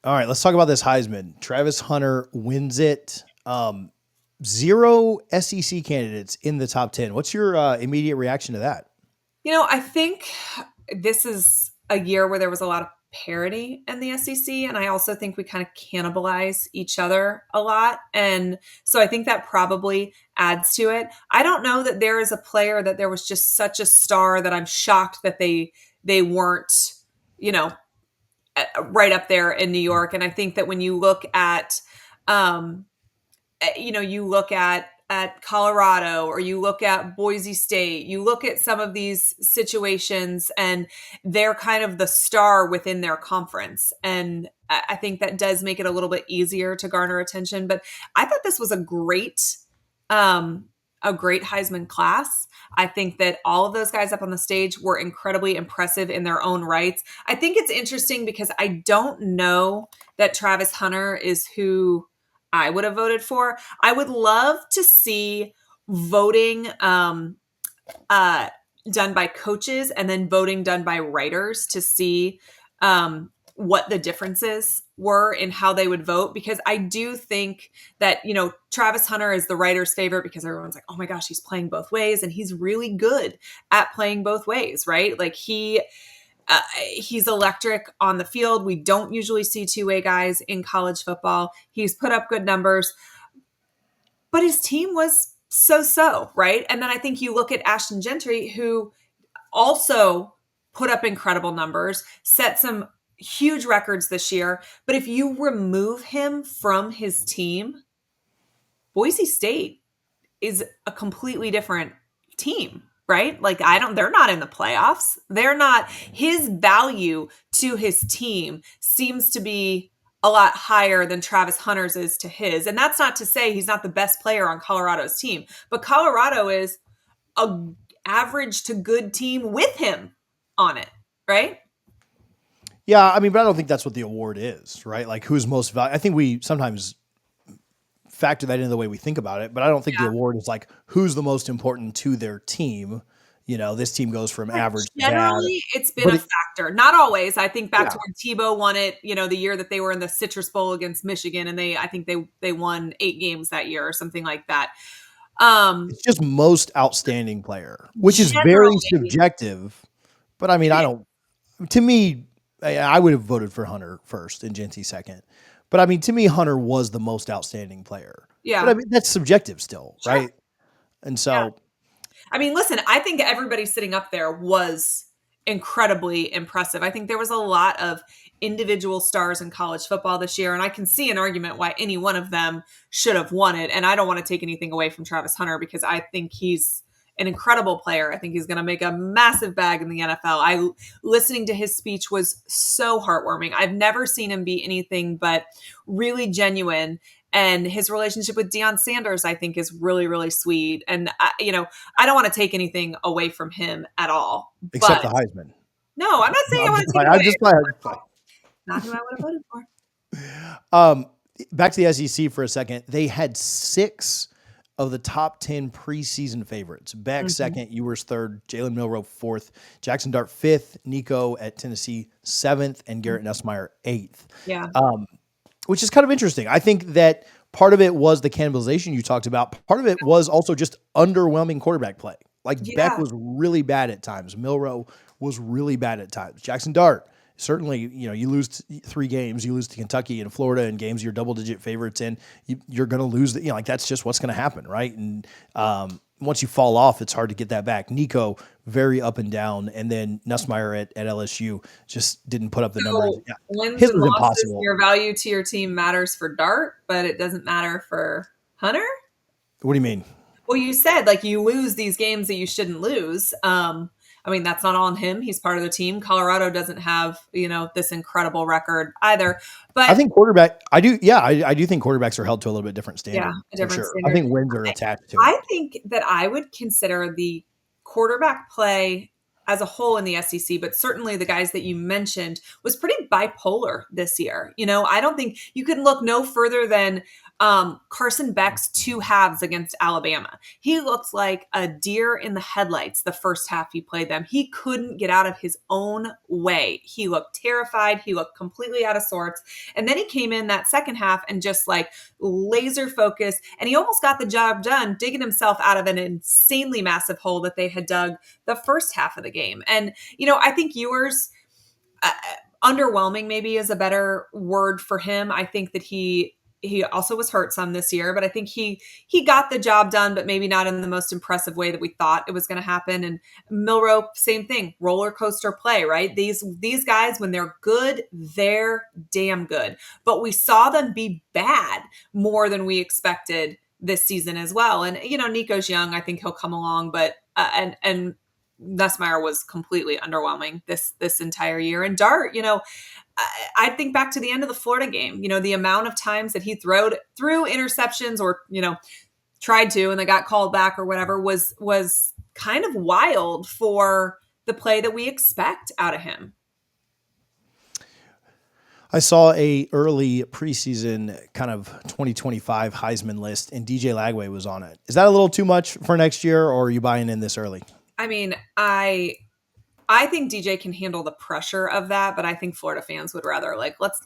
All right, let's talk about this Heisman. Travis Hunter wins it. Zero SEC candidates in the top 10. What's your immediate reaction to that? I think this is a year where there was a lot of parity in the SEC. And I also think we kind of cannibalize each other a lot. And so I think that probably adds to it. I don't know that there is a player that there was just such a star that I'm shocked that they weren't, you know, right up there in New York. And I think that when you look at um, you look at Colorado, or you look at Boise State, you look at some of these situations and they're kind of the star within their conference. And I think that does make it a little bit easier to garner attention. But I thought this was um, a great Heisman class. I think that all of those guys up on the stage were incredibly impressive in their own rights. I think it's interesting because I don't know that Travis Hunter is who I would have voted for. I would love to see voting uh, done by coaches and then voting done by writers to see what the differences were in how they would vote. Because I do think that, Travis Hunter is the writer's favorite because everyone's like, oh my gosh, he's playing both ways. And he's really good at playing both ways, right? Like he's electric on the field. We don't usually see two-way guys in college football. He's put up good numbers, but his team was so, right? And then I think you look at Ashton Gentry, who also put up incredible numbers, set some huge records this year. But if you remove him from his team, Boise State is a completely different team, right? Like they're not in the playoffs. They're not, his value to his team seems to be a lot higher than Travis Hunter's is to his. And that's not to say he's not the best player on Colorado's team, but Colorado is a average to good team with him on it, right? Yeah, I mean, but I don't think that's what the award is, right? Like who's most valuable. I think we sometimes factor that into the way we think about it, but I don't think the Yeah. award is like who's the most important to their team. This team goes from average to bad. Generally, it's been But a factor. Not always. I think back yeah, to when Tebow won it, the year that they were in the Citrus Bowl against Michigan, and I think they won 8 games that year or something like that. it's just most outstanding player, which is very Generally, subjective. But I mean, I don't. To me, I would have voted for Hunter first and Genty second. But I mean, to me, Hunter was the most outstanding player. But I yeah, mean, that's subjective still, sure, right? And yeah. so, I mean, listen, I think everybody sitting up there was incredibly impressive. I think there was a lot of individual stars in college football this year, and I can see an argument why any one of them should have won it. And I don't want to take anything away from Travis Hunter because I think he's an incredible player. I think he's going to make a massive bag in the NFL. Listening to his speech was so heartwarming. I've never seen him be anything but really genuine, and his relationship with Deion Sanders, I think, is really, really sweet. And I don't want to take anything away from him at all. except But the Heisman. no, I'm not No, saying I I'm want just to take playing. it I'm away. just playing. I'm just playing. Not who I would have voted for. Um, Back to the SEC for a second. They had 6 of the top 10 preseason favorites. Beck Mhm. second, Ewers third, Jalen Milroe fourth, Jackson Dart fifth, Nico at Tennessee seventh, and Garrett Nussmeier eighth. Yeah. Which is kind of interesting. I think that part of it was the cannibalization you talked about. Part of it was also just underwhelming quarterback play. Like Beck Yeah. was really bad at times. Milroe was really bad at times. Jackson Dart, certainly, you lose 3 games, you lose to Kentucky and Florida in games you're double-digit favorites in, you're going to lose. Like that's just what's going to happen, right? And once you fall off, it's hard to get that back. Nico, very up and down, and then Nussmeier at LSU just didn't put up the numbers. So Yeah, wins his and was losses, impossible. your value to your team matters for Dart, but it doesn't matter for Hunter. What do you mean? Well, you said like you lose these games that you shouldn't lose. I mean, that's not on him. He's part of the team. Colorado doesn't have, this incredible record either. I But think quarterback. I do. Yeah, I do think quarterbacks are held to a little bit different yeah, standard a for different sure. I standard. think wins are attached to it. I think that I would consider the quarterback play as a whole in the SEC, but certainly the guys that you mentioned was pretty bipolar this year. I don't think you can look no further than Carson Beck's two halves against Alabama. He looked like a deer in the headlights the first half he played them. He couldn't get out of his own way. He looked terrified. He looked completely out of sorts. And then he came in that second half and just like laser focused. And he almost got the job done, digging himself out of an insanely massive hole that they had dug the first half of the game. And, I think Ewers, underwhelming maybe is a better word for him. I think that he also was hurt some this year, but I think he got the job done, but maybe not in the most impressive way that we thought it was going to happen. And Milroe, same thing, roller coaster play, right? These guys, when they're good, they're damn good. But we saw them be bad more than we expected this season as well. And Nico's young, I think he'll come along, but and Nussmeier was completely underwhelming this entire year. And Dart, I think back to the end of the Florida game, the amount of times that he threw interceptions or, tried to, and they got called back or whatever was kind of wild for the play that we expect out of him. I saw a early preseason kind of 2025 Heisman list, and DJ Lagway was on it. Is that a little too much for next year, or are you buying in this early? I mean, I think DJ can handle the pressure of that, but I think Florida fans would rather let's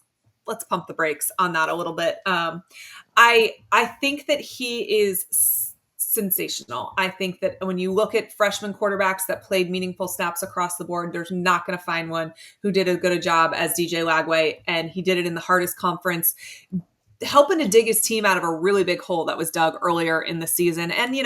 pump the brakes on that a little bit. I think that he is sensational. I think that when you look at freshman quarterbacks that played meaningful snaps across the board, there's not going to find one who did as good a job as DJ Lagway, and he did it in the hardest conference, helping to dig his team out of a really big hole that was dug earlier in the season, and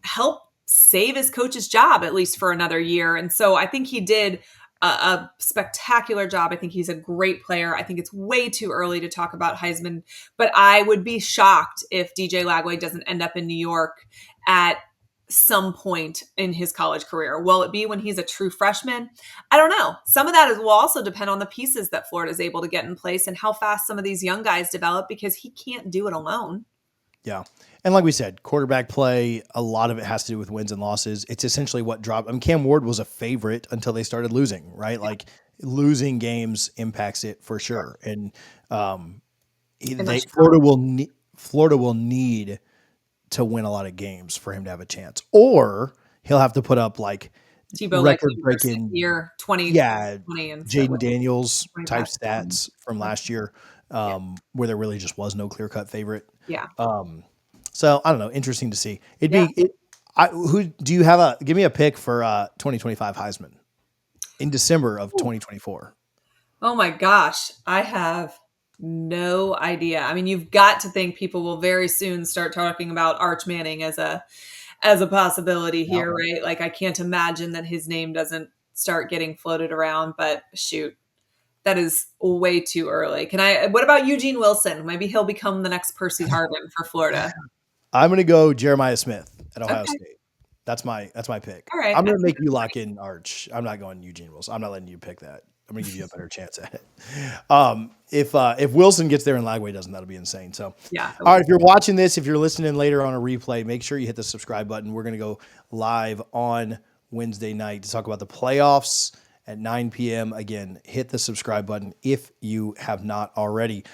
help save his coach's job at least for another year. And so I think he did a spectacular job. I think he's a great player. I think it's way too early to talk about Heisman, but I would be shocked if DJ Lagway doesn't end up in New York at some point in his college career. Will it be when he's a true freshman? I don't know. Some of that will also depend on the pieces that Florida is able to get in place and how fast some of these young guys develop, because he can't do it alone. Yeah. And like we said, quarterback play, a lot of it has to do with wins and losses. It's essentially what dropped. I mean, Cam Ward was a favorite until they started losing, right? Yeah. Like losing games impacts it for sure. And Florida will need to win a lot of games for him to have a chance, or he'll have to put up like Tebow record-breaking year 20, 20 and Jaden Daniels type stats from last year, where there really just was no clear-cut favorite. Yeah. So I don't know. Interesting to see. Who do you have give me a pick for 2025 Heisman in December of 2024? Oh my gosh. I have no idea. I mean, you've got to think people will very soon start talking about Arch Manning as a possibility here, right? Like I can't imagine that his name doesn't start getting floated around, but shoot, that is way too early. What about Eugene Wilson? Maybe he'll become the next Percy Harvin for Florida. I'm going to go Jeremiah Smith at Ohio State. That's my pick. All right. I'm going to make you lock in Arch. I'm not going Eugene Wilson. I'm not letting you pick that. I'm going to give you a better chance at it. If Wilson gets there and Lagway doesn't, that'll be insane. So, yeah. All right. If you're watching this, if you're listening later on a replay, make sure you hit the subscribe button. We're going to go live on Wednesday night to talk about the playoffs at 9 p.m. Again, hit the subscribe button if you have not already.